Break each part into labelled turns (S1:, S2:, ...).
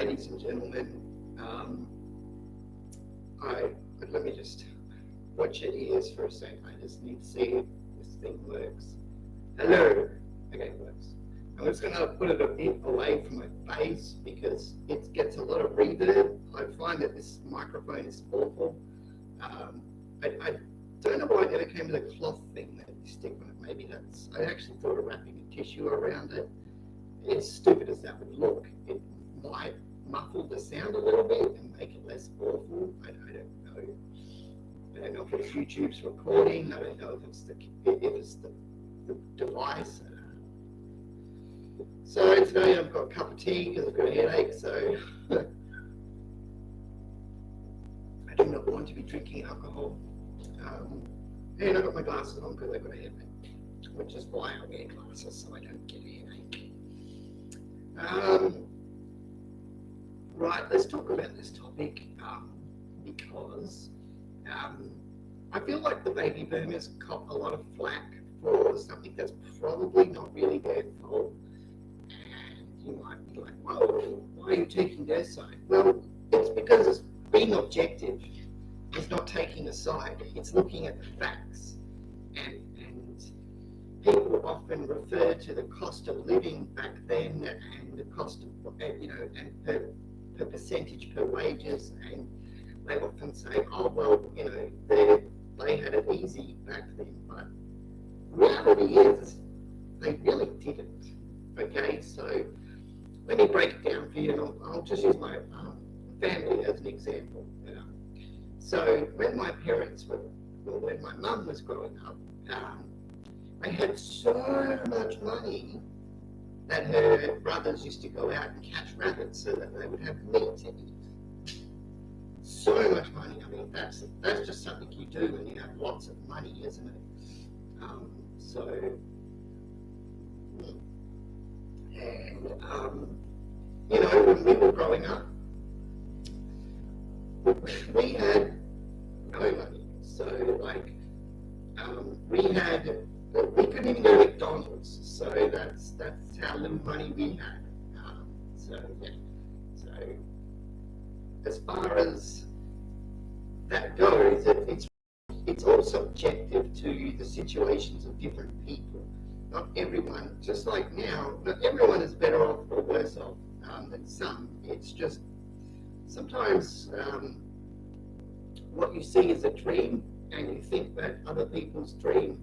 S1: ladies and gentlemen, let me just watch your ears for a sec. I just need to see if this thing works. Hello. Okay, it works. I'm just going to put it a bit away from my face because it gets a lot of reverb. I find that this microphone is awful. I don't know why it never came with a cloth thing that you stick on it. Maybe that's, I actually thought of wrapping a tissue around it. As stupid as that would look, it might muffle the sound a little bit and make it less awful. I don't know. I don't know if it's YouTube's recording. I don't know if it's the device. So today I've got a cup of tea because I've got a headache. So I do not want to be drinking alcohol. And I've got my glasses on because I've got a headache, which is why I wear glasses so I don't get a headache. Right, let's talk about this topic because I feel like the baby boomers cop a lot of flack for something that's probably not really their fault. And you might be like, whoa, why are you taking their side? Well, it's because it's being objective. It's not taking a side. It's looking at the facts. And people often refer to the cost of living back then and the cost of, and per percentage per wages. And they often say, oh, well, they had it easy back then. But reality is they really didn't. Okay, so let me break it down for you. And I'll just use my family as an example. So when my parents were, well, when my mum was growing up, they had so much money that her brothers used to go out and catch rabbits so that they would have meat to eat. So much money. I mean, that's just something you do when you have lots of money, isn't it? When we were growing up, we had no money. So, we couldn't even go to McDonald's. So that's how little money we had. So as far as that goes, it's all subjective to the situations of different people. Not everyone, just like now, not everyone is better off or worse off than some. It's just sometimes what you see is a dream, and you think that other people's dream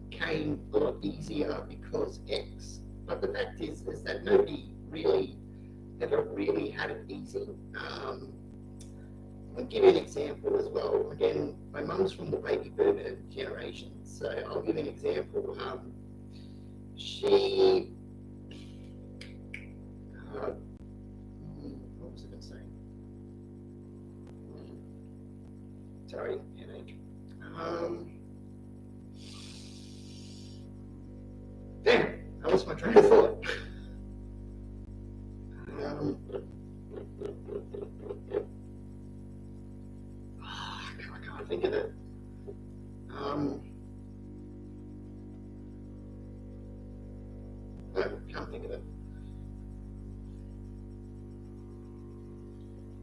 S1: came a lot easier because X. But the fact is that nobody really ever really had it easy. I'll give you an example as well. Again, my mum's from the baby boomer generation, so I'll give you an example. She, what was I going to say? Sorry, headache. Damn, I lost my train of thought. I can't think of it. No, can't think of it.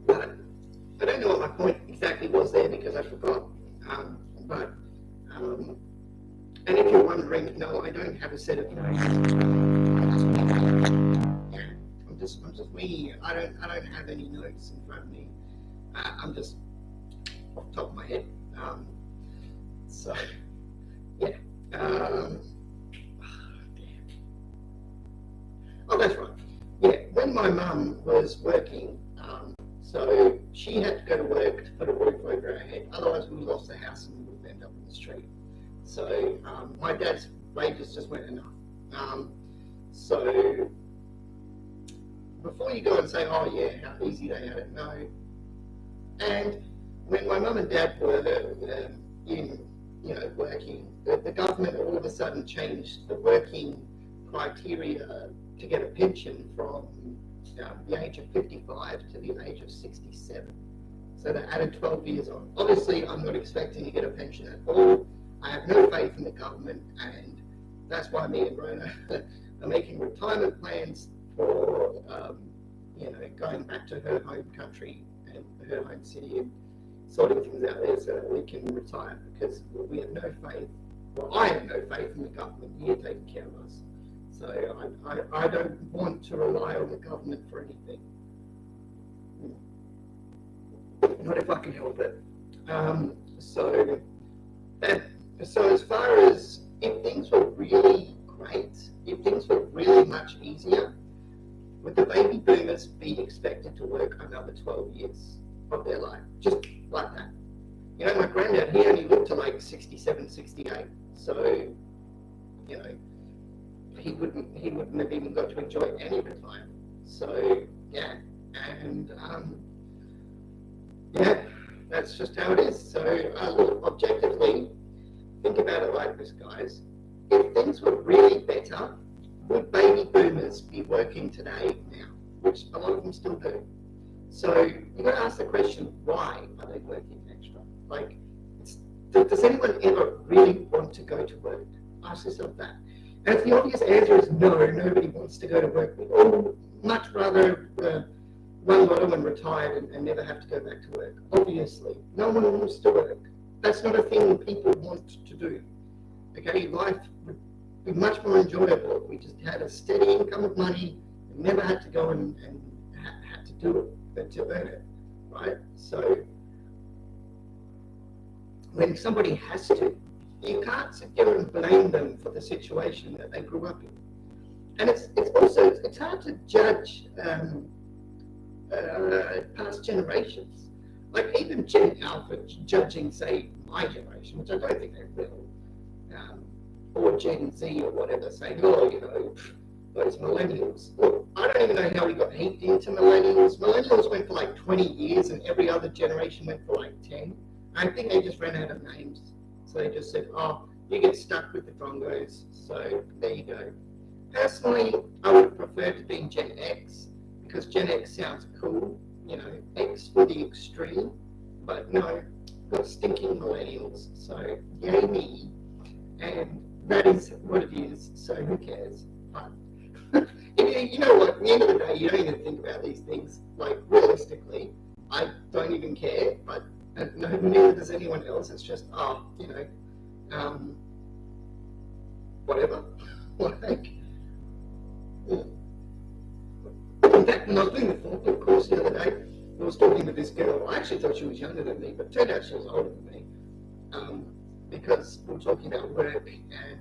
S1: But I don't know what my point exactly was there because I forgot. And if you're wondering, no, I don't have a set of notes. I'm just winging it. I don't have any notes in front of me. I'm just off the top of my head. So yeah. Oh, that's right. Yeah, when my mum was working, so she had to go to work to put a roof over her head. Otherwise, we lost the house and we would end up in the street. So my dad's wages just weren't enough. So before you go and say, oh yeah, how easy they had it, no. And when my mum and dad were working, the government all of a sudden changed the working criteria to get a pension from the age of 55 to the age of 67. So they added 12 years on. Obviously, I'm not expecting to get a pension at all. I have no faith in the government, and that's why me and Rona are making retirement plans for going back to her home country and her home city and sorting things out there so that we can retire, because we have no faith. Well, I have no faith in the government here taking care of us. So I don't want to rely on the government for anything. Not if I can help it. So as far as if things were really great, if things were really much easier, would the baby boomers be expected to work another 12 years of their life? Just like that. My granddad, he only lived to like 67, 68. So, he wouldn't have even got to enjoy any retirement. So, yeah. And, that's just how it is. So, look, objectively, think about it like this, guys. If things were really better, would baby boomers be working today now? Which a lot of them still do. So you've got to ask the question, why are they working extra? Like, does anyone ever really want to go to work? Ask yourself that. And if the obvious answer is no, nobody wants to go to work, we all much rather run lotto and retire and never have to go back to work. Obviously, no one wants to work. That's not a thing people want to do. Okay, life would be much more enjoyable if we just had a steady income of money and never had to go and had to do it to earn it, right? So when somebody has to, you can't sit there and blame them for the situation that they grew up in. And it's hard to judge past generations. Like even Gen Alpha judging, say, my generation, which I don't think they will, or Gen Z or whatever, saying, those millennials. Look, I don't even know how we got heaped into millennials. Millennials went for like 20 years and every other generation went for like 10. I think they just ran out of names. So they just said, oh, you get stuck with the Drongos. So there you go. Personally, I would prefer to be Gen X because Gen X sounds cool. X for the extreme. But no, got stinking millennials. So yay me. And that is what it is. So who cares? But you know what? At the end of the day, you don't even think about these things. Like realistically, I don't even care. But neither does anyone else. It's just whatever. Like, in fact, when I was doing the forklift course the other day, I was talking to this girl. I actually thought she was younger than me, but turned out she was older than me. Because we were talking about work, and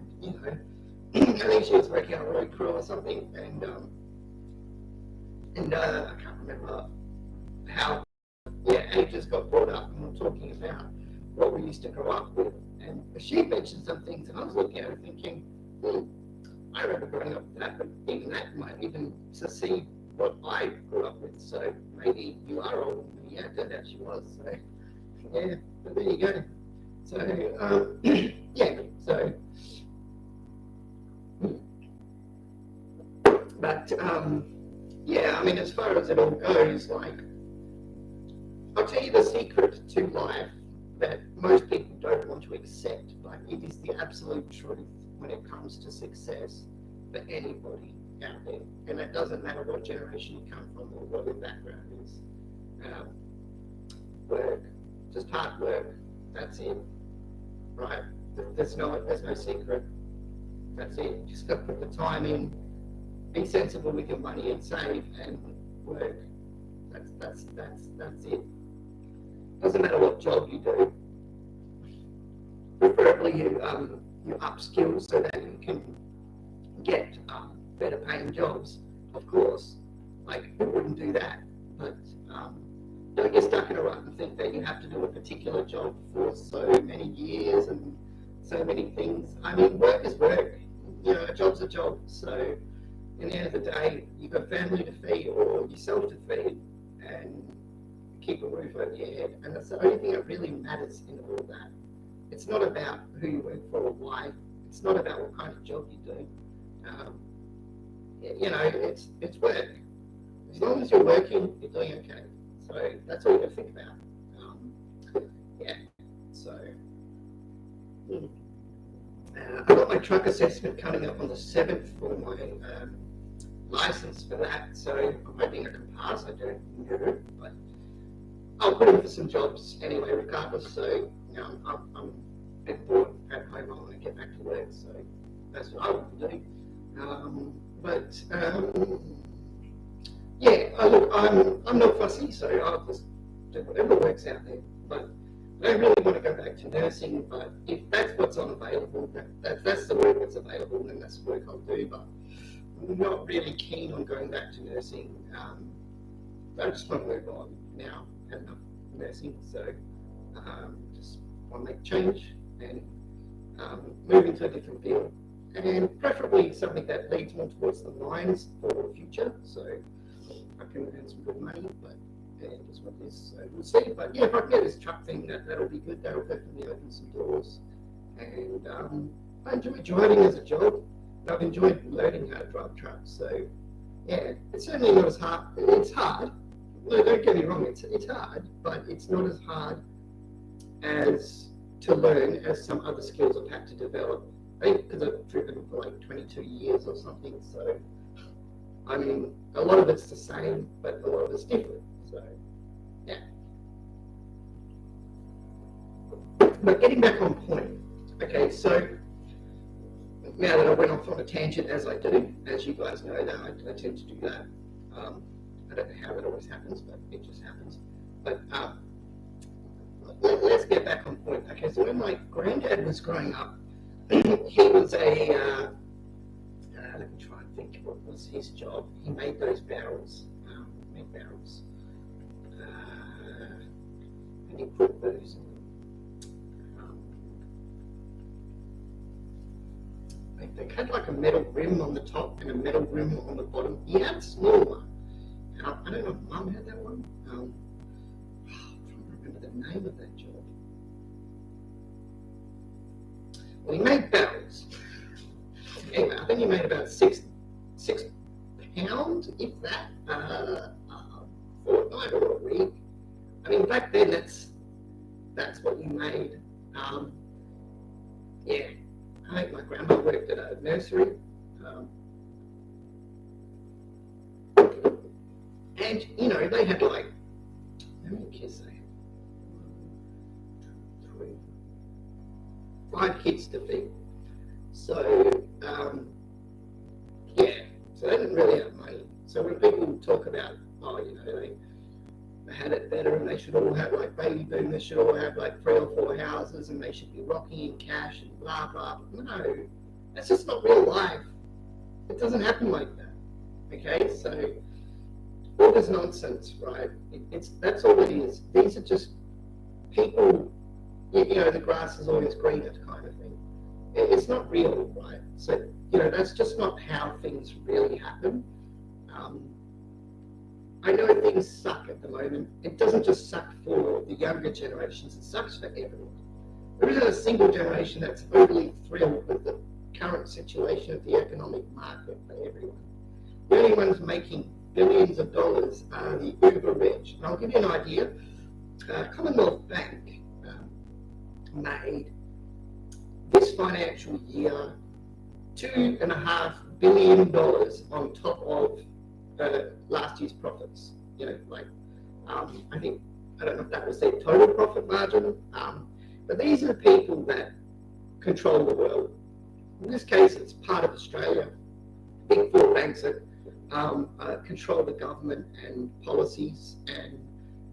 S1: I think she was working on a road crew or something, and I can't remember how. Ages got brought up, and we were talking about what we used to grow up with, and she mentioned some things, and I was looking at her thinking, I remember growing up with that, but even that might even succeed what I grew up with. So maybe you are older than me. Yeah, it turned out she was. So yeah, but there you go. So but I mean, as far as it all goes, like, I'll tell you the secret to life that most people don't want to accept, but it is the absolute truth when it comes to success for anybody out there. And it doesn't matter what generation you come from or what your background is. Work, just hard work, that's it. Right? There's no secret. That's it. You just got to put the time in, be sensible with your money and save and work. That's it. Doesn't matter what job you do. Preferably you upskill so that you can get better paying jobs, of course. Like, who wouldn't do that? But don't get stuck in a rut and think that you have to do a particular job for so many years and so many things. I mean, work is work. A job's a job. So in the end of the day, you've got family to feed or yourself to feed and keep a roof over your head. And that's the only thing that really matters in all of that. It's not about who you work for or why. It's not about what kind of job you do. It's work. As long as you're working, you're doing okay. So that's all you got to think about. So I've got my truck assessment coming up on the 7th for my license for that, so I'm hoping I can pass. I don't know, but I'll put in for some jobs anyway, regardless. So I'm a bit bored at home. I want to get back to work, so that's what I want to do. Yeah, look, I'm not fussy, so I'll just do whatever works out there. But I don't really want to go back to nursing. But if that's what's on available, that's the work that's available, then that's the work I'll do. But I'm not really keen on going back to nursing. I just want to move on now. Had enough nursing, so just want to make change and move into a different field, and preferably something that leads more towards the mines for the future, so I can earn some good money. But it is what it is, so we'll see. But yeah, if I can get this truck thing, that'll be good. That'll definitely open some doors. And I enjoy driving as a job. I've enjoyed learning how to drive trucks. So yeah, it's certainly not as hard. It's hard. No, don't get me wrong. It's hard, but it's not as hard as to learn as some other skills I've had to develop. I think because I've driven for like 22 years or something. So I mean, a lot of it's the same, but a lot of it's different. So yeah. But getting back on point. Okay, so now that I went off on a tangent, as I do, as you guys know, that I tend to do that. I don't know how it always happens, but it just happens. But let's get back on point. Okay, so when my granddad was growing up, he was a, let me try and think what was his job. He made those barrels, and he put those in. They had like a metal rim on the top and a metal rim on the bottom. He had a small one. And I don't know if Mum had that one. I'm trying to remember the name of that job. Well, he made barrels. Anyway, I think he made about six pounds, if that, fortnight or a week. I mean, back then that's what you made. Yeah. I think my grandma worked at a nursery, and you know they had like how many kids they had? 1, 2, 3, 5 kids to feed. So yeah, so they didn't really have money. So when people talk about they had it better and they should all have like baby boom, they should all have like 3 or 4 houses and they should be rocking in cash and blah blah. No, that's just not real life. It doesn't happen like that. Okay, so all this nonsense, right? That's all it is. These are just people. The grass is always greener kind of thing. It's not real, right? So that's just not how things really happen. I know things suck at the moment. It doesn't just suck for the younger generations, it sucks for everyone. There isn't a single generation that's overly thrilled with the current situation of the economic market for everyone. The only ones making billions of dollars are the uber rich. And I'll give you an idea. Commonwealth Bank made this financial year $2.5 billion on top of last year's profits. I think, I don't know if that was their total profit margin, but these are the people that control the world. In this case, it's part of Australia. Big 4 banks that control the government and policies, and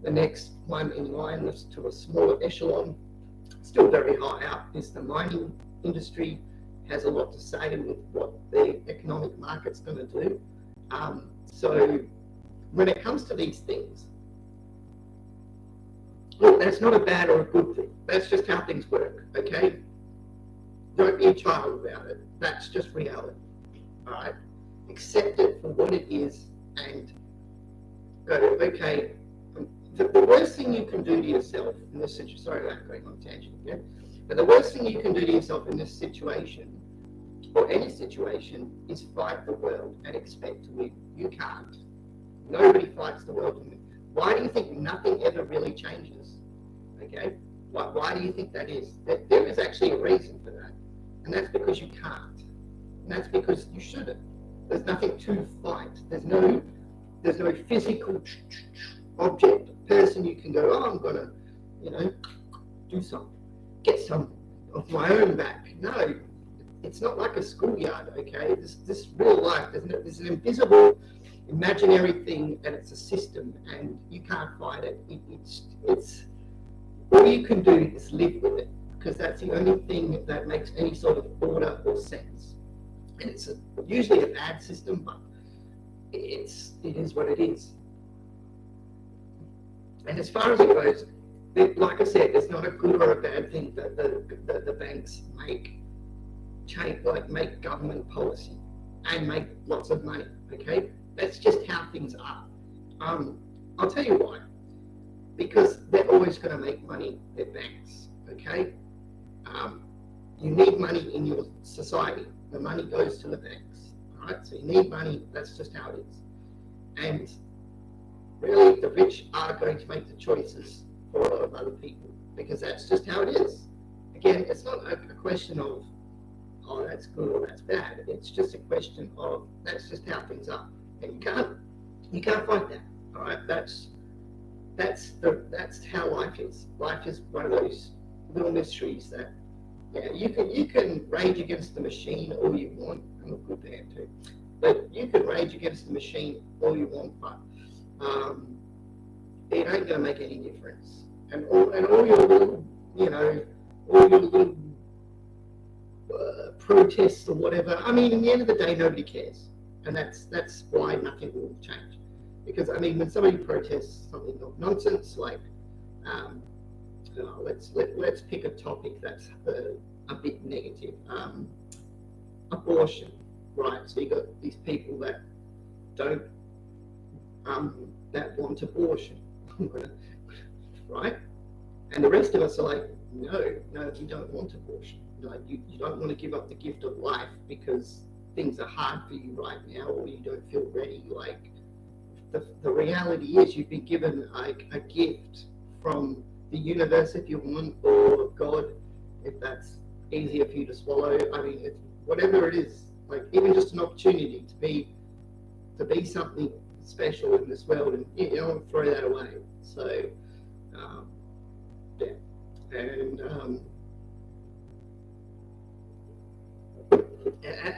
S1: the next one in line is to a smaller echelon, still very high up, is the mining industry. Has a lot to say with what the economic market's going to do. So when it comes to these things, look, that's not a bad or a good thing. That's just how things work, okay? Don't be a child about it. That's just reality, all right? Accept it for what it is and go, okay, the worst thing you can do to yourself in this situation, sorry I'm going on tangent again, but the worst thing you can do to yourself in this situation, or any situation, is fight the world and expect to win. You can't. Nobody fights the world to win. Why do you think nothing ever really changes? Okay? Why do you think that is? There is actually a reason for that. And that's because you can't. And that's because you shouldn't. There's nothing to fight. There's no physical object, person you can go, oh, I'm gonna, do something, get some of my own back. No, it's not like a schoolyard, okay? This real life, there's an invisible, imaginary thing, and it's a system, and you can't fight it. It's all you can do is live with it, because that's the only thing that makes any sort of order or sense. And it's usually a bad system, but it is what it is. And as far as it goes, like I said, it's not a good or a bad thing that the banks make government policy and make lots of money. Okay, that's just how things are. I'll tell you why. Because they're always going to make money. They're banks. Okay, you need money in your society. The money goes to the banks. All right, so you need money. That's just how it is. And really, the rich are going to make the choices for a lot of other people, because that's just how it is. Again, it's not a question of, oh, that's good or that's bad. It's just a question of, that's just how things are, and you can't fight that. All right, that's how life is. Life is one of those little mysteries that, you can rage against the machine all you want. I'm a good man too, but you can rage against the machine all you want, but it ain't going to make any difference. And all your little, all your little protests or whatever. I mean, in the end of the day, nobody cares, and that's why nothing will change. Because I mean, when somebody protests something of nonsense, like let's pick a topic that's a bit negative, abortion, right? So you got these people that don't that want abortion, right? And the rest of us are like, no, you don't want abortion. Like you don't want to give up the gift of life because things are hard for you right now, or you don't feel ready. Like the reality is, you've been given like a gift from the universe, if you want, or God, if that's easier for you to swallow. I mean, it's whatever it is, like even just an opportunity to be something special in this world, and you don't throw that away. So yeah, and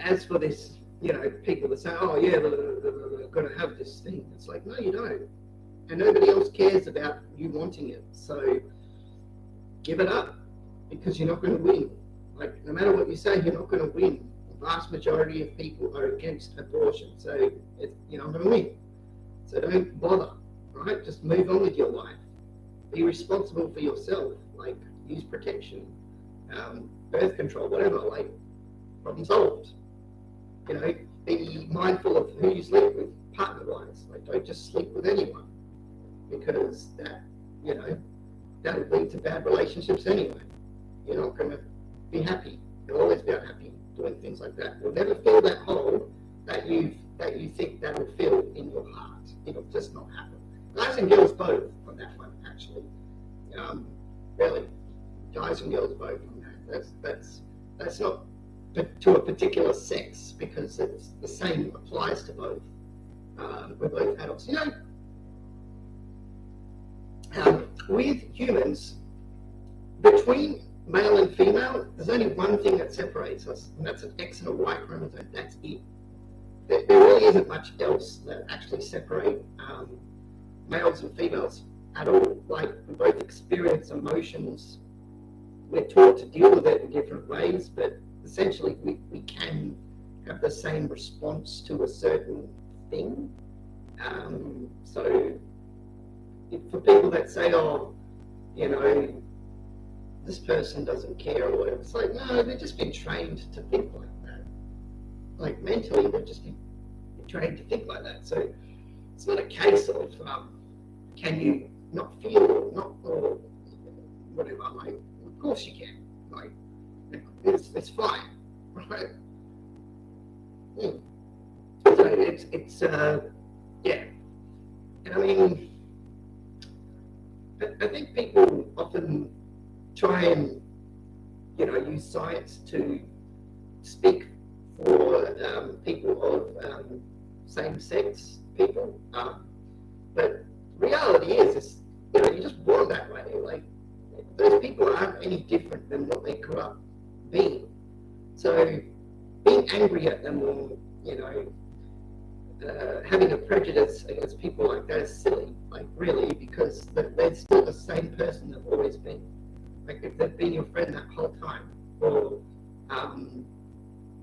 S1: as for this, people that say, oh yeah, they're going to have this thing, it's like, no, you don't, and nobody else cares about you wanting it. So give it up, because you're not going to win. Like, no matter what you say, you're not going to win. The vast majority of people are against abortion, so you're not going to win. So don't bother, right? Just move on with your life. Be responsible for yourself. Like, use protection, birth control, whatever. Like, problem solved. Be mindful of who you sleep with, partner-wise. Like, don't just sleep with anyone, because that'll lead to bad relationships anyway. You're not going to be happy. You'll always be unhappy doing things like that. You'll never fill that hole that you think that will fill in your heart. It'll just not happen. Guys and girls both on that one, actually. Really, guys and girls both on that. That's not to a particular sex, because it's the same applies to both. We're both adults. With humans, between male and female, there's only one thing that separates us, and that's an X and a Y chromosome. That's it. There really isn't much else that actually separate males and females at all. Like, we both experience emotions. We're taught to deal with it in different ways, but essentially we can have the same response to a certain thing. So for people that say, oh, this person doesn't care or whatever, it's like, no, they've just been trained to think like that. Like, mentally, they've just been trained to think like that. So it's not a case of can you not feel or whatever. Like, of course you can. Like, it's fine, right? So it's yeah. And I mean, I think people often try and use science to speak for people of same-sex people. But reality is you're just born that way. Like, those people aren't any different than what they grew up being. So being angry at them or, having a prejudice against people like that is silly, like, really, because they're still the same person they've always been. Like, if they've been your friend that whole time, or,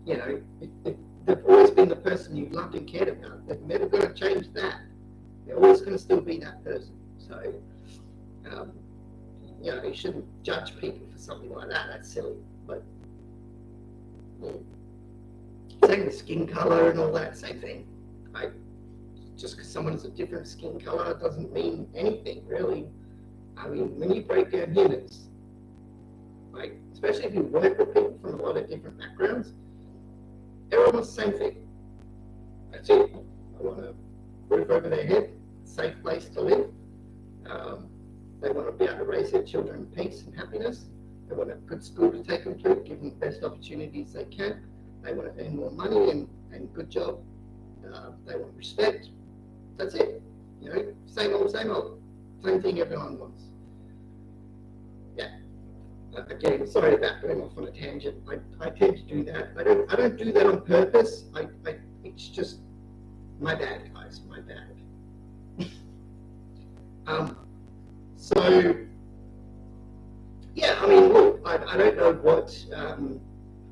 S1: if they've always been the person you loved and cared about, they're never going to change that. They're always going to still be that person. So, you shouldn't judge people for something like that. That's silly. But same with skin color and all that, same thing. Like, just because someone's a different skin color doesn't mean anything, really. I mean, when you break down humans, like, especially if you work with people from a lot of different backgrounds, they're almost the same thing. That's it. I want a roof over their head, a safe place to live. They want to be able to raise their children in peace and happiness. They want a good school to take them to, give them the best opportunities they can. They want to earn more money and good job. They want respect. That's it. Same old, same thing everyone wants. Yeah. Again, sorry about going off on a tangent. I tend to do that. I don't do that on purpose. It's just my bad, guys. My bad. So yeah, I mean, look, I don't know what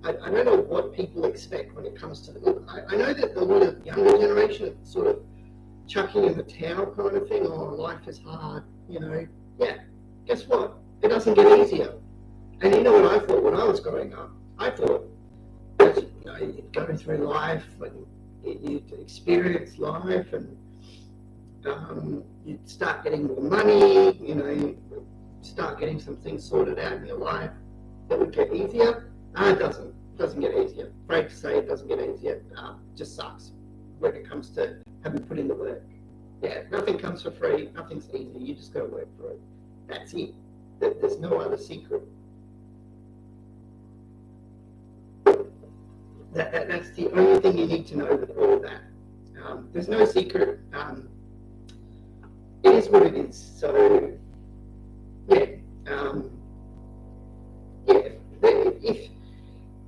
S1: I don't know what people expect when it comes to the look. I know that a lot of younger generation are sort of chucking in the towel kind of thing. Oh, life is hard, Yeah, guess what? It doesn't get easier. And you know what I thought when I was growing up? I thought, you'd go through life and you'd experience life and you'd start getting more money, you'd start getting some things sorted out in your life that would get easier. It doesn't. It doesn't get easier. Afraid to say it doesn't get easier. It just sucks when it comes to having put in the work. Yeah, nothing comes for free. Nothing's easy. You just got to work for it. That's it. There's no other secret. That's the only thing you need to know with all of that. There's no secret. It is what it is. So, yeah.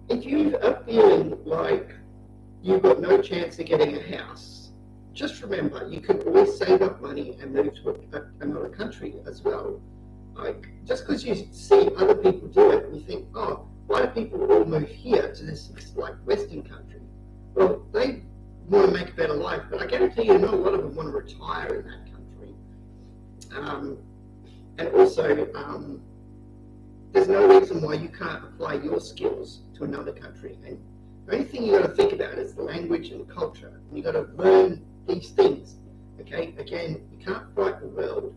S1: If you are feeling like you've got no chance of getting a house, just remember you can always save up money and move to another country as well. Like, just because you see other people do it and you think, oh, why do people all move here to this like Western country? Well, they want to make a better life, but I guarantee you, not a lot of them want to retire in that country. And also, there's no reason why you can't apply your skills to another country. And the only thing you got to think about is the language and the culture. And you got to learn these things. Okay, again, you can't fight the world,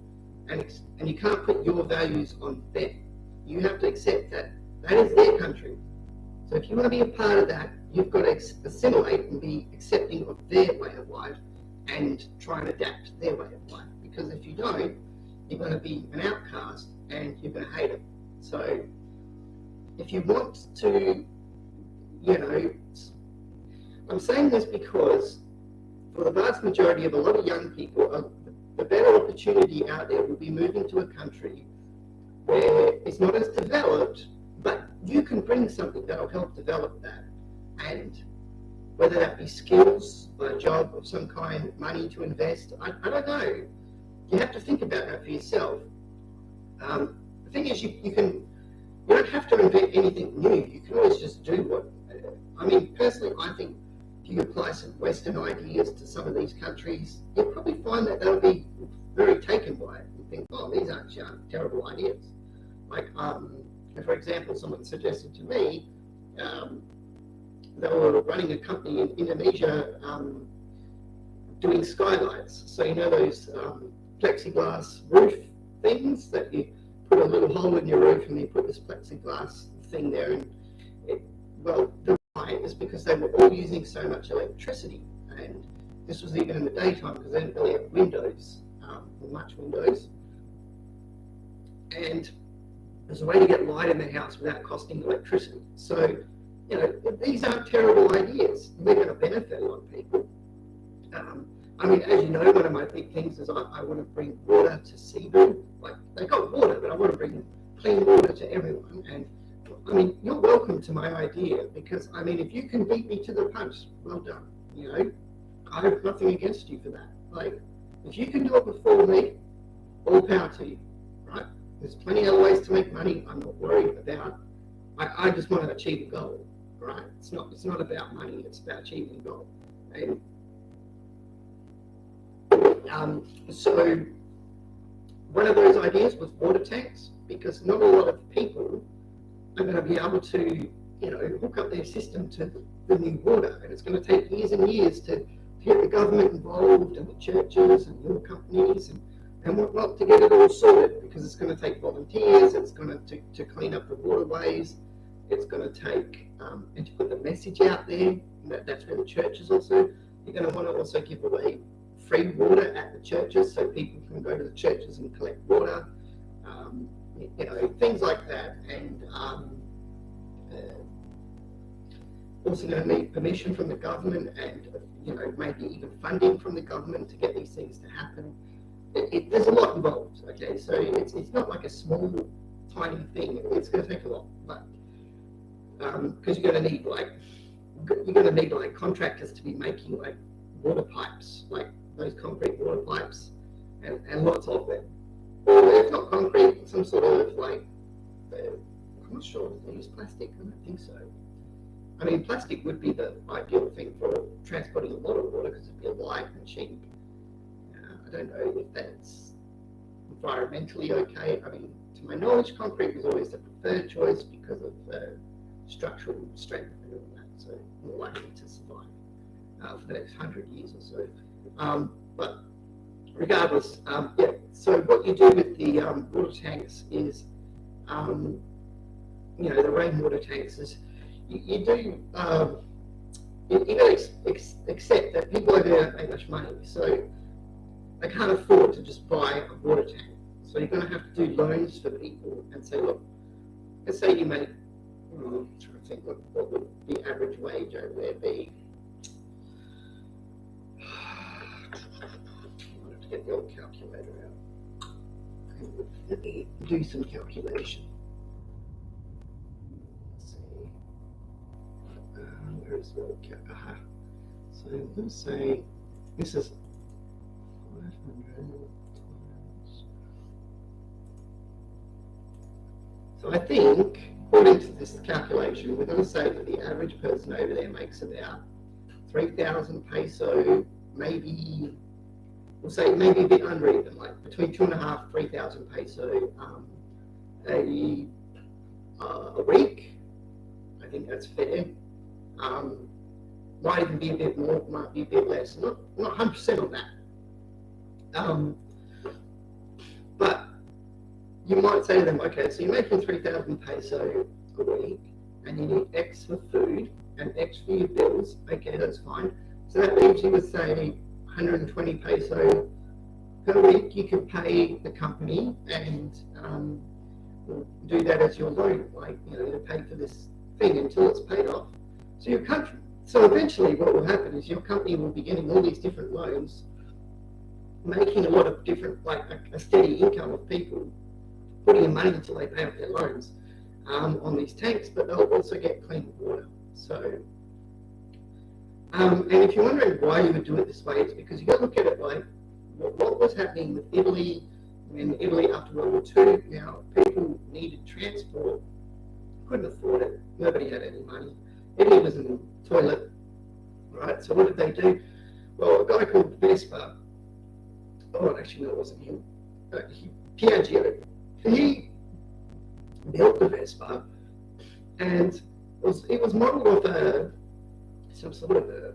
S1: and you can't put your values on them. You have to accept that is their country. So if you want to be a part of that, you've got to assimilate and be accepting of their way of life and try and adapt to their way of life. Because if you don't, you're going to be an outcast and you're going to hate it. So if you want to, I'm saying this because for the vast majority of a lot of young people, the better opportunity out there will be moving to a country where it's not as developed, but you can bring something that will help develop that. And whether that be skills, a job of some kind, money to invest, I don't know. You have to think about that for yourself. The thing is, you don't have to invent anything new. You can always just do what. I mean, personally, I think if you apply some Western ideas to some of these countries, you'll probably find that they'll be very taken by it and think, oh, these aren't terrible ideas. Like, for example, someone suggested to me they were running a company in Indonesia doing skylights. So those plexiglass roof things that you put a little hole in your roof and you put this plexiglass thing there. And the why is because they were all using so much electricity. And this was even in the daytime because they didn't really have windows, or much windows. And there's a way to get light in the house without costing electricity. So, these aren't terrible ideas. They're going to things is I want to bring water to Cebu. Like, they got water, but I want to bring clean water to everyone. And I mean, you're welcome to my idea, because I mean, if you can beat me to the punch, well done. You know, I have nothing against you for that. Like, if you can do it before me, all power to you, right? There's plenty of other ways to make money. I'm not worried about. I just want to achieve a goal, right? It's not about money. It's about achieving a goal. And so one of those ideas was water tanks, because not a lot of people are going to be able to, you know, hook up their system to the new water, and it's going to take years and years to get the government involved and the churches and your companies and whatnot to get it all sorted, because it's going to take volunteers, it's going to clean up the waterways, it's going to take and to put the message out there. That's where the churches also, you're going to want to also give away free water at the churches, so people can go to the churches and collect water, you know, things like that. And also going to need permission from the government, and you know, maybe even funding from the government to get these things to happen. There's a lot involved. Okay, so it's not like a small, tiny thing. It's going to take a lot, but because you're going to need like contractors to be making like water pipes, like those concrete water pipes, and lots of them. Or if not concrete, some sort of like, I'm not sure if they use plastic. I don't think so. I mean, plastic would be the ideal thing for transporting a lot of water, because it'd be light and cheap. I don't know if that's environmentally okay. I mean, to my knowledge, concrete was always the preferred choice because of structural strength and all that, so more likely to survive for the next 100 years or so. But regardless, yeah. So what you do with the water tanks is, you know, the rainwater tanks is you do accept that people are going to make much money, so they can't afford to just buy a water tank. So you're going to have to do loans for people and say, look, let's say you make, I'm trying to think what would the average wage over there be. I have to get the old calculator out. Let me do some calculation. Let's see. Where's the old calculator? So let's say this is 500 times. So I think, according to this calculation, we're going to say that the average person over there makes about 3,000 peso, maybe, we'll say maybe a bit under even, like between 2,500 3,000 peso a week. I think that's fair. Might even be a bit more, might be a bit less. Not 100% on that. But you might say to them, okay, so you're making 3,000 peso a week, and you need X for food and X for your bills. Okay, that's fine. So that leaves you with, say, 120 peso per week. You can pay the company and do that as your loan, like, you know, to pay for this thing until it's paid off. So your country. So eventually, what will happen is your company will be getting all these different loans, making a lot of different, like a steady income of people putting in money until they pay off their loans on these tanks, but they'll also get clean water. So, and if you're wondering why you would do it this way, it's because you got to look at it like what was happening with Italy when Italy after World War II. Now, people needed transport, couldn't afford it, nobody had any money. Italy was in the toilet, right? So what did they do? Well, a guy called Vespa, actually no, it wasn't him, Piaggio, he built the Vespa, and it was modelled off some sort of a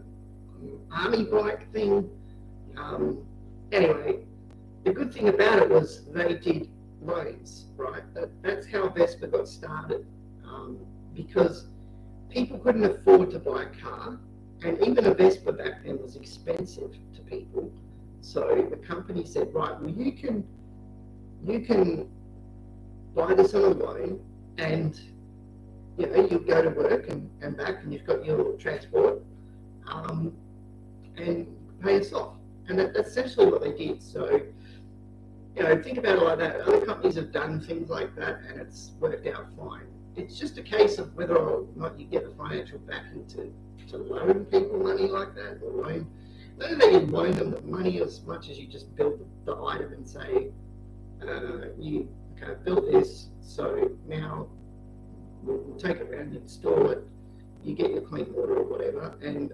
S1: army bike thing. Anyway, the good thing about it was they did loans, right? That's how Vespa got started, because people couldn't afford to buy a car, and even a Vespa back then was expensive to people. So the company said, right, well, you can buy this on a loan, and you know, you go to work and back, and you've got your transport, and pay us off. And that's essentially what they did. So, think about it like that. Other companies have done things like that, and it's worked out fine. It's just a case of whether or not you get the financial backing to loan people money like that, or loan. Not that you loan them the money as much as you just build the item and say, you built this, so now we'll take it around, you install it, you get your clean water or whatever, and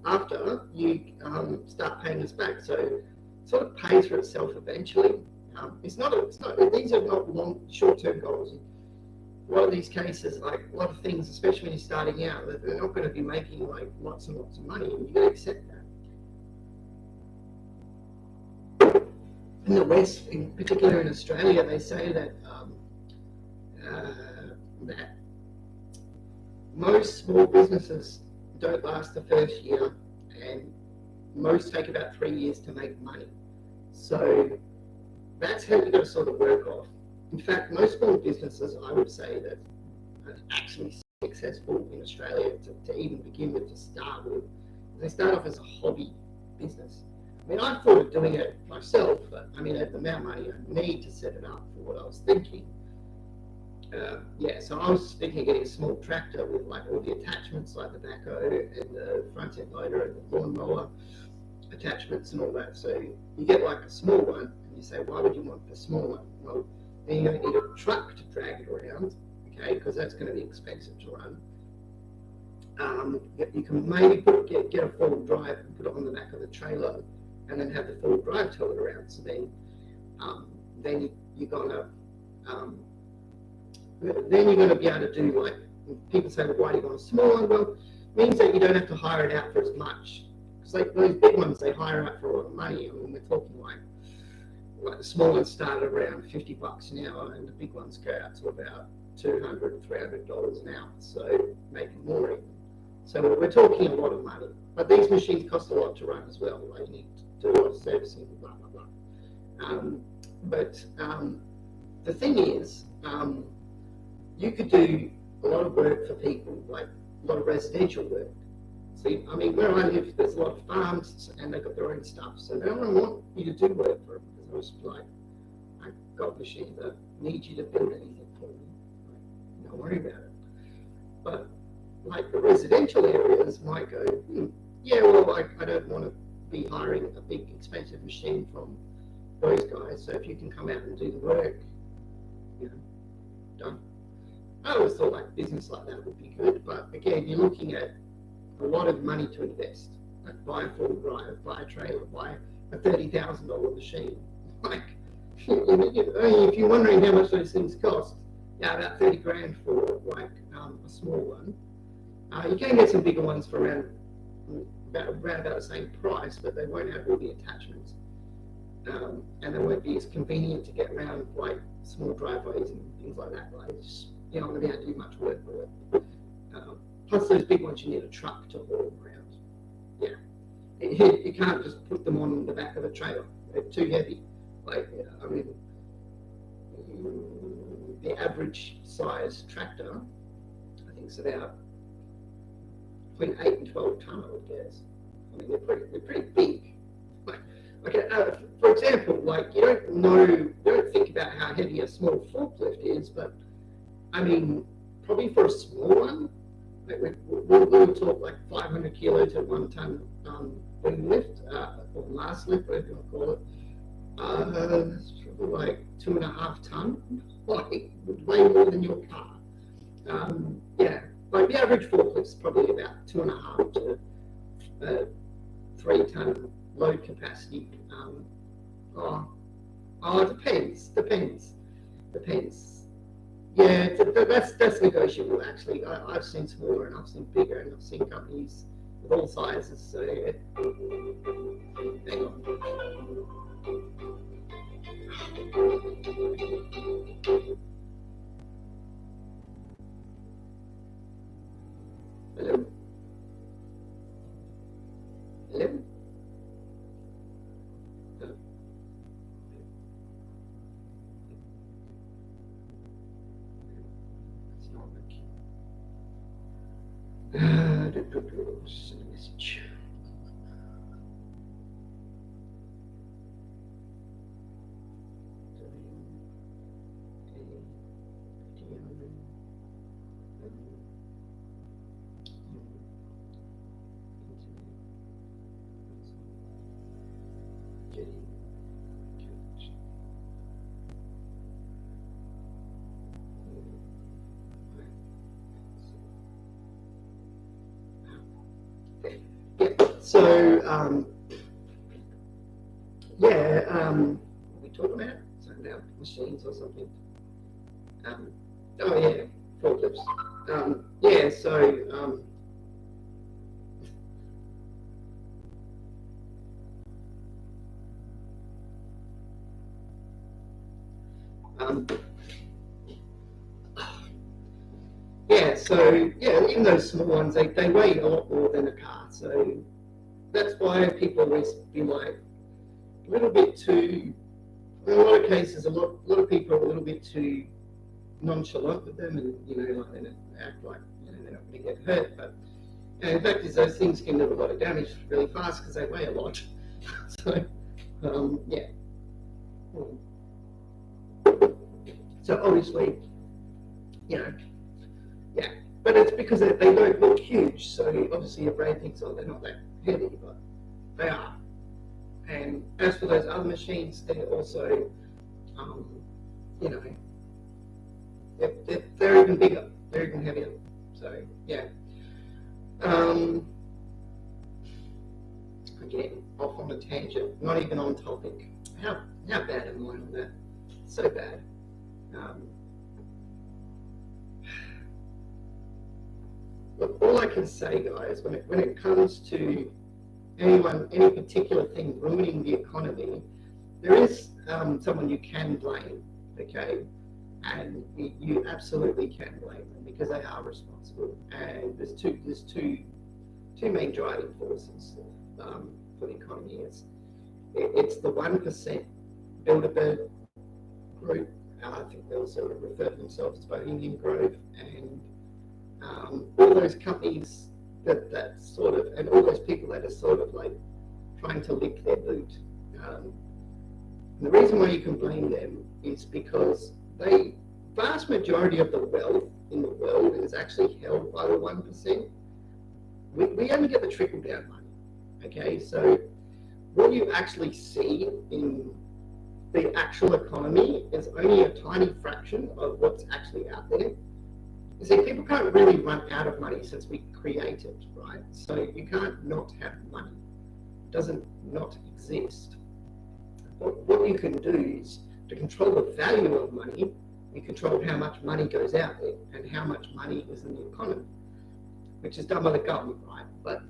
S1: after you start paying us back. So it sort of pays for itself eventually. These are not short-term goals. A lot of these cases, like a lot of things, especially when you're starting out, they're not going to be making like lots and lots of money, and you got to accept that. In the West, in particular in Australia, they say that that most small businesses don't last the first year, and most take about 3 years to make money. So that's how you got to sort of work off. In fact, most small businesses, I would say, that are actually successful in Australia to even begin with, to start with, they start off as a hobby business. I mean, I thought of doing it myself, but I mean, at the amount of money I need to set it up for what I was thinking. So I was thinking of getting a small tractor with like all the attachments, like the backhoe and the front end loader and the lawnmower attachments and all that. So you get like a small one, and you say, why would you want the small one? Well, then you're going to need a truck to drag it around, okay, because that's going to be expensive to run. You can maybe get a four-wheel drive and put it on the back of the trailer, and then have the four-wheel drive tow it around. So then you're going to be able to do, like, people say, well, why do you want a small one? Well, it means that you don't have to hire it out for as much. Because like those big ones, they hire out for a lot of money. I mean, we're talking like the small ones start at around $50 an hour, and the big ones go out to about $200, $300 an hour. So maybe more even. So we're talking a lot of money. But these machines cost a lot to run as well. Like, you need to do a lot of servicing, blah, blah, blah. But the thing is, you could do a lot of work for people, like a lot of residential work. See, I mean, where I live, there's a lot of farms, and they've got their own stuff. So they don't want you to do work for them, because I was like, I've got machines that need you to build anything for me. Like, don't worry about it. But like the residential areas might go, yeah, well, I don't want to be hiring a big expensive machine from those guys. So if you can come out and do the work, done. I always thought like business like that would be good, but again, you're looking at a lot of money to invest. Like buy a four-wheel drive, buy a trailer, buy a $30,000 machine. Like, if you're wondering how much those things cost, about 30 grand for like a small one. You can get some bigger ones for around about the same price, but they won't have all the attachments, and they won't be as convenient to get around like small driveways and things like that. Like, you're not going to be able to do much work with it. Plus, those big ones, you need a truck to haul around. Yeah, you can't just put them on the back of a trailer. They're too heavy. Like, I mean, the average size tractor, I think, it's about between 8 and 12 ton, I would guess. I mean, they're pretty big. For example, like, you don't think about how heavy a small forklift is, but I mean, probably for a small one, like we'll talk like 500 kilo to 1 ton boom lift, or mass lift, whatever you want to call it. It's probably like 2.5 ton, like way more than your car. Like the average forklift is probably about 2.5 to 3 ton load capacity. Depends. Yeah, that's negotiable actually. I've seen smaller and I've seen bigger, and I've seen companies with all sizes. So yeah. Hang on. Hello. Hello. Send a message. So, what we talking about? Something about machines or something. Oh yeah, forklifts. Yeah, so um, yeah, so yeah, even those small ones, they weigh a lot more than a car. So that's why people always be like a little bit too. In a lot of cases, a lot of people are a little bit too nonchalant with them, and like they act like they're not going to get hurt. But the fact is, those things can do a lot of damage really fast because they weigh a lot. So yeah. So obviously, yeah. But it's because they don't look huge. So obviously, your brain thinks, oh, they're not that heavy, but they are. And as for those other machines, they're also, you know, they're even bigger. They're even heavier. So yeah. Again, off on a tangent, not even on topic. How bad am I on that? So bad. Look, all I can say, guys, when it comes to any particular thing ruining the economy, there is someone you can blame, okay? And you absolutely can blame them because they are responsible. And there's two main driving forces for the economy. It's the 1% Bilderberg group. I think they also refer to themselves as Bohemian Grove, and all those companies that sort of, and all those people that are sort of like trying to lick their boot. The reason why you can blame them is because the vast majority of the wealth in the world is actually held by the 1%. We only get the trickle down money. Okay, so what you actually see in the actual economy is only a tiny fraction of what's actually out there. You see, people can't really run out of money since we created, right? So you can't not have money. It doesn't not exist. What you can do is to control the value of money, you control how much money goes out there and how much money is in the economy, which is done by the government, right? But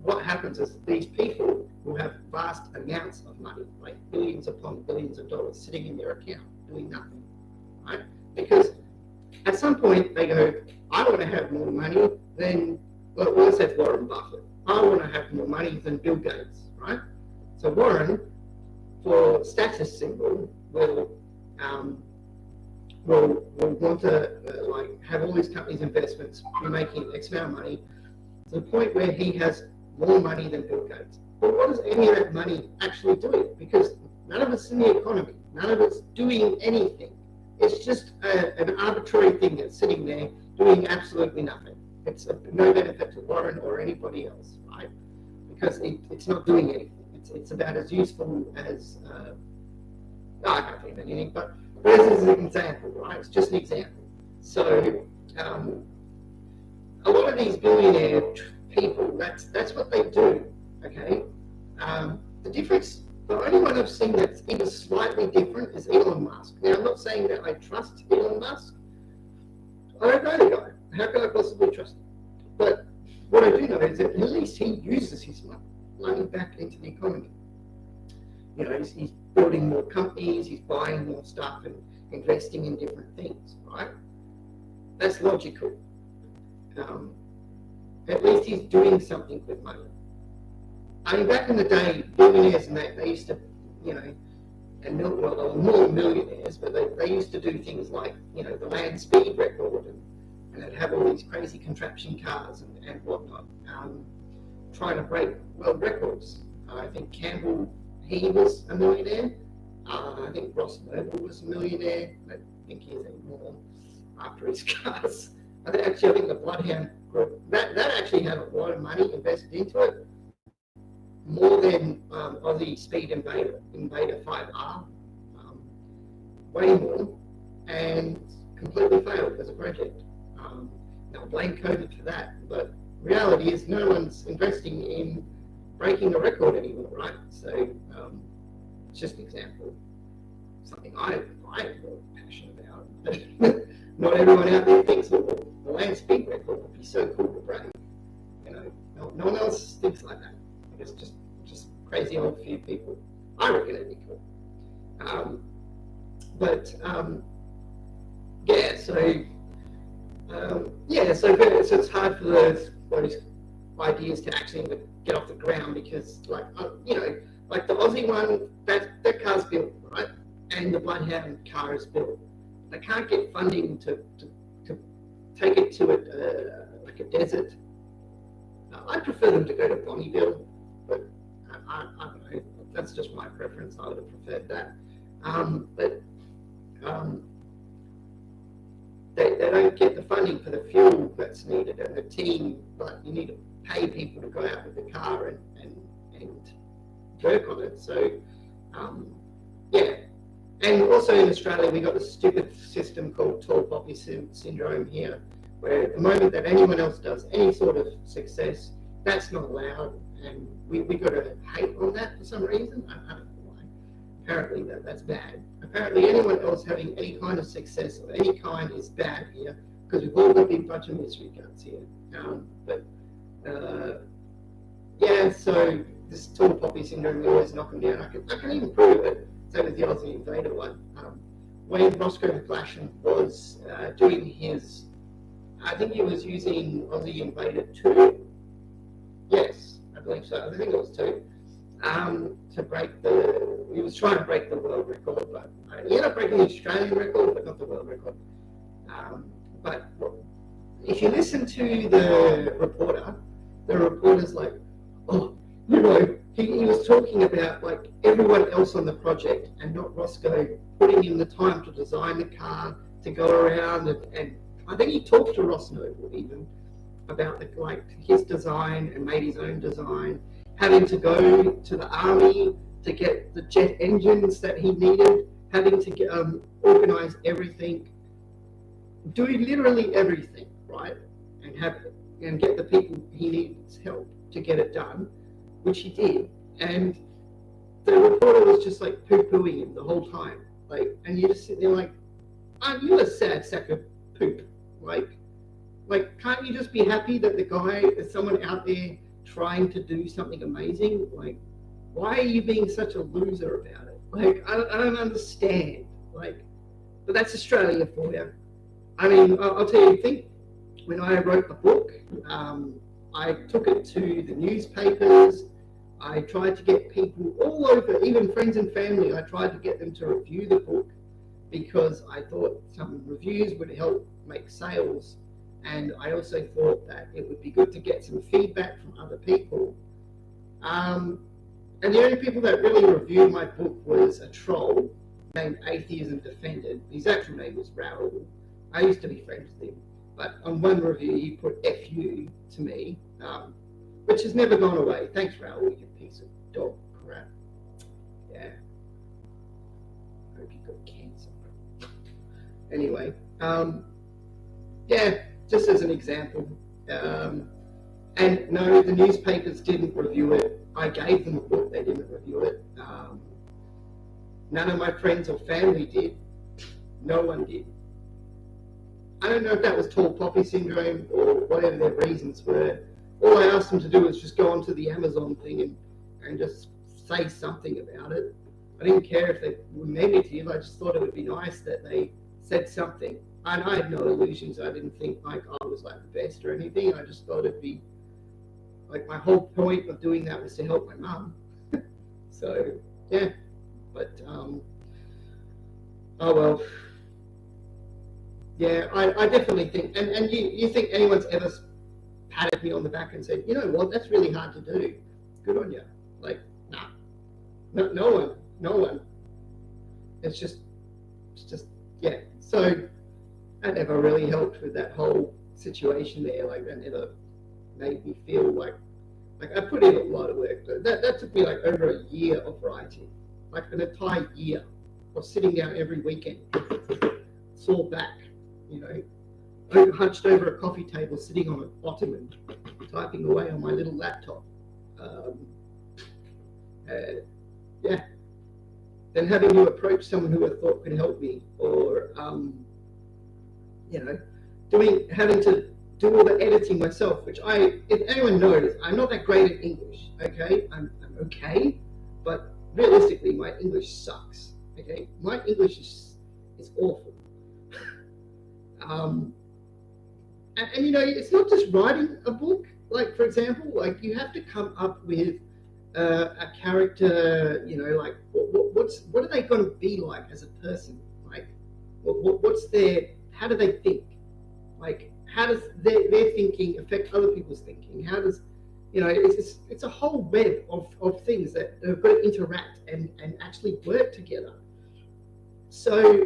S1: what happens is these people will have vast amounts of money, like billions upon billions of dollars sitting in their account doing nothing, right? Because at some point they go, I want to have more money than, well, let's say Warren Buffett. I want to have more money than Bill Gates, right? So Warren, for status symbol, will want to like have all these companies' investments be making X amount of money to the point where he has more money than Bill Gates. But what does any of that money actually do? Because none of it's in the economy. None of it's doing anything. It's just an arbitrary thing that's sitting there doing absolutely nothing. It's of no benefit to Warren or anybody else, right? Because it's not doing anything. It's about as useful as, I can't think of anything, but this is an example, right? It's just an example. So a lot of these billionaire people, that's what they do, okay? The difference, the only one I've seen that's even slightly different is Elon Musk. Now, I'm not saying that I trust Elon Musk. I don't know the guy. How can I possibly trust him? But what I do know is that at least he uses his money back into the economy. He's building more companies, he's buying more stuff and investing in different things, right? That's logical. At least he's doing something with money. I mean, back in the day, billionaires and that, they used to, and well, they were more millionaires, but they used to do things like, the land speed record, and they'd have all these crazy contraption cars and whatnot, trying to break world records. I think Campbell, he was a millionaire. I think Ross Noble was a millionaire. I think he's even more after his cars. I think the Bloodhound Group, that actually had a lot of money invested into it. more than Aussie Speed Invader 5R, way more, and completely failed as a project. Now blame COVID for that, but reality is no one's investing in breaking a record anymore, right? So it's just an example, something I'm more passionate about. Not everyone out there thinks, oh, the land speed record would be so cool to break. You know, no one else thinks like that. It's just crazy old few people. I reckon it'd be cool. Yeah, so it's hard for those ideas to actually get off the ground because, like, like the Aussie one, that car's built, right? And the Bloodhound car is built. They can't get funding to take it to like a desert. I'd prefer them to go to Bonneville, but I don't know. That's just my preference. I would have preferred that. They don't get the funding for the fuel that's needed and the team, but you need to pay people to go out with the car and work on it. So, yeah. And also in Australia, we got this stupid system called tall poppy syndrome here, where at the moment that anyone else does any sort of success, that's not allowed. And we got to hate on that for some reason. I don't know why. Apparently that's bad. Apparently anyone else having any kind of success of any kind is bad here, because we've all got a big bunch of mystery guts here. Yeah, so this tall poppy syndrome, we always knock them down. I can even prove it. Same as the Aussie Invader one. When Roscoe McClashen was doing his, I think he was using Aussie Invader 2. Yes, I believe so. I think it was 2. To break he was trying to break the world record, but he ended up breaking the Australian record, but not the world record. But if you listen to the reporter's like, oh, he was talking about like everyone else on the project and not Roscoe putting in the time to design the car, to go around and I think he talked to Ross Noble even about his design and made his own design, having to go to the army to get the jet engines that he needed, having to get, organize everything, doing literally everything, right? And get the people he needs help to get it done, which he did. And the reporter was just like poo-pooing him the whole time. And you just sit there like, aren't you a sad sack of poop? Like, can't you just be happy that there's someone out there trying to do something amazing? Like, why are you being such a loser about it? Like, I don't understand. Like, but that's Australia for you. I mean, I'll tell you, when I wrote the book, I took it to the newspapers. I tried to get people all over, even friends and family, I tried to get them to review the book because I thought some reviews would help make sales. And I also thought that it would be good to get some feedback from other people. And the only people that really reviewed my book was a troll named Atheism Defended. His actual name was Raoul. I used to be friends with him. But on one review, he put FU to me, which has never gone away. Thanks, Raoul, you piece of dog crap. Yeah. Hope you got cancer. Anyway, yeah, just as an example. And no, the newspapers didn't review it. I gave them a book, they didn't review it. None of my friends or family did. No one did. I don't know if that was tall poppy syndrome or whatever their reasons were. All I asked them to do was just go onto the Amazon thing and just say something about it. I didn't care if they were negative. I just thought it would be nice that they said something. And I had no illusions. I didn't think like I was like the best or anything. I just thought it'd be like my whole point of doing that was to help my mum. So yeah, but oh well. Yeah, I definitely think, and you think anyone's ever patted me on the back and said, you know what, that's really hard to do. Good on you. Like, nah, no one. It's just, yeah. So that never really helped with that whole situation there. Like, that never made me feel like Like I put in a lot of work. That took me like over a year of writing, like an entire year of sitting down every weekend, sore back, you know, hunched over a coffee table, sitting on an ottoman, typing away on my little laptop. Um, yeah. Then having to approach someone who I thought could help me, or you know, having to do all the editing myself, which if anyone knows, I'm not that great at English. Okay, I'm okay, but realistically, my English sucks. Okay, my English is awful. um, and you know, it's not just writing a book. Like for example, like you have to come up with a character. You know, like what are they going to be like as a person? Like what's their, how do they think? Like how does their thinking affect other people's thinking? How does, you know, it's a whole web of things that have got to interact and actually work together. So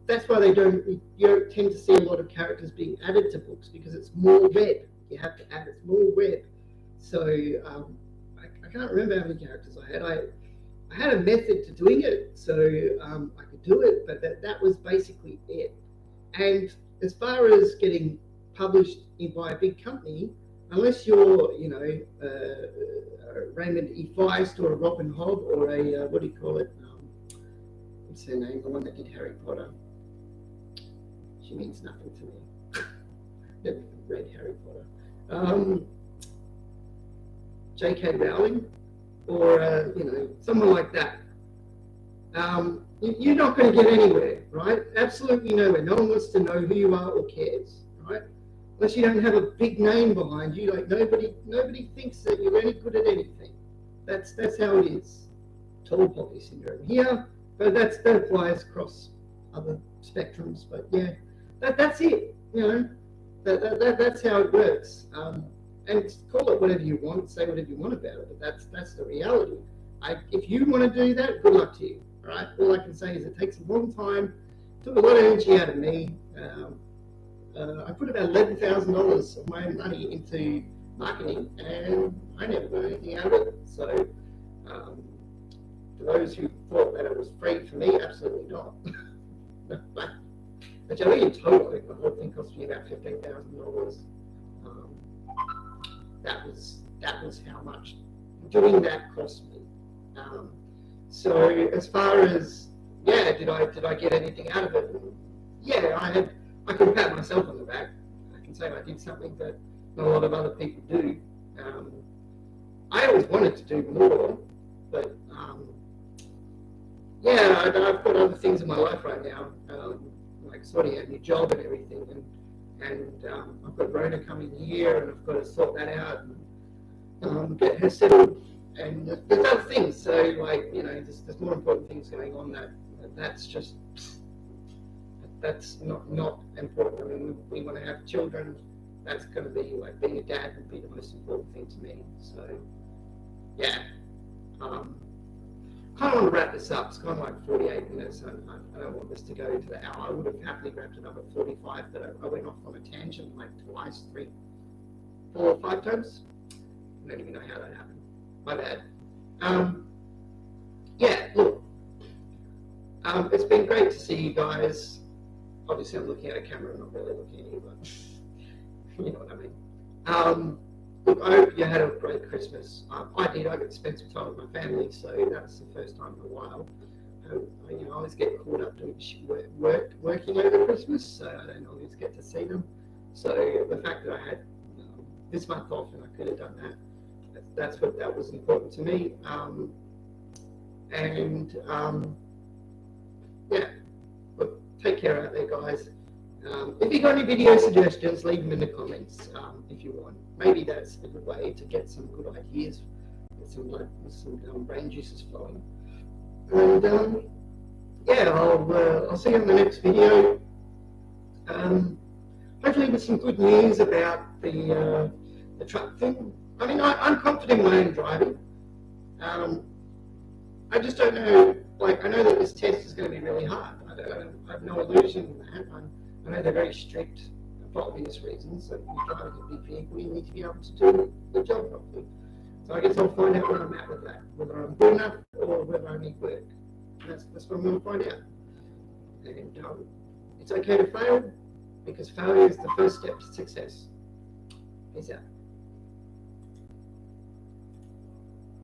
S1: that's why you don't tend to see a lot of characters being added to books, because it's more web. You have to add, it's more web. So I can't remember how many characters I had. I had a method to doing it, so I could do it, but that was basically it. And as far as getting published by a big company, unless you're, you know, Raymond E. Feist or a Robin Hobb or a, what do you call it? What's her name? The one that did Harry Potter. She means nothing to me. Never read Harry Potter. J.K. Rowling, or you know, someone like that. You're not going to get anywhere, right? Absolutely nowhere. No one wants to know who you are or cares, right? Unless you don't have a big name behind you, like nobody thinks that you're any good at anything. That's how it is. Tall poppy syndrome here, but that applies across other spectrums. But yeah, that's it. You know, that's how it works. And call it whatever you want, say whatever you want about it, but that's the reality. If you want to do that, good luck to you. All right. All I can say is it takes a long time, took a lot of energy out of me. I put about $11,000 of my own money into marketing, and I never got anything out of it. So, for those who thought that it was free for me, absolutely not. But I think in total, I think the whole thing cost me about $15,000. That was how much doing that cost me. So as far as, yeah, did I get anything out of it? Yeah, I can pat myself on the back. I can say I did something that not a lot of other people do. I always wanted to do more, but yeah, I've got other things in my life right now, like sorting out a new job and everything, and I've got Rona coming here, and I've got to sort that out and get her settled. And there's other things, so like, you know, there's more important things going on that's not important. I mean, we want to have children. That's going to be like being a dad would be the most important thing to me. So yeah, kind of want to wrap this up. It's kind of like 48 minutes. I don't want this to go to the hour. I would have happily wrapped it up at 45, but I went off on a tangent like twice, 3, 4, or 5 times. I don't even know how that happened. My bad. Yeah, look, it's been great to see you guys. Obviously, I'm looking at a camera, not really looking at you, but you know what I mean. Look, I hope you had a great Christmas. I did. I got to spend some time with my family, so that's the first time in a while. You know, I always get caught up doing working over Christmas, so I don't always get to see them. So the fact that I had this month off and I could have done that was important to me. Yeah, look, take care out there, guys. If you've got any video suggestions, leave them in the comments if you want. Maybe that's a good way to get some good ideas, get some brain juices flowing. And yeah, I'll see you in the next video. Hopefully with some good news about the truck thing. I mean, I'm confident in my own driving. I just don't know, like, I know that this test is going to be really hard. I have no illusion in that. I know they're very strict for obvious reasons. So if you're driving a big vehicle, you need to be able to do the job properly. So I guess I'll find out where I'm at with that, whether I'm good enough or whether I need work. That's what I'm going to find out. And it's okay to fail, because failure is the first step to success. Peace out.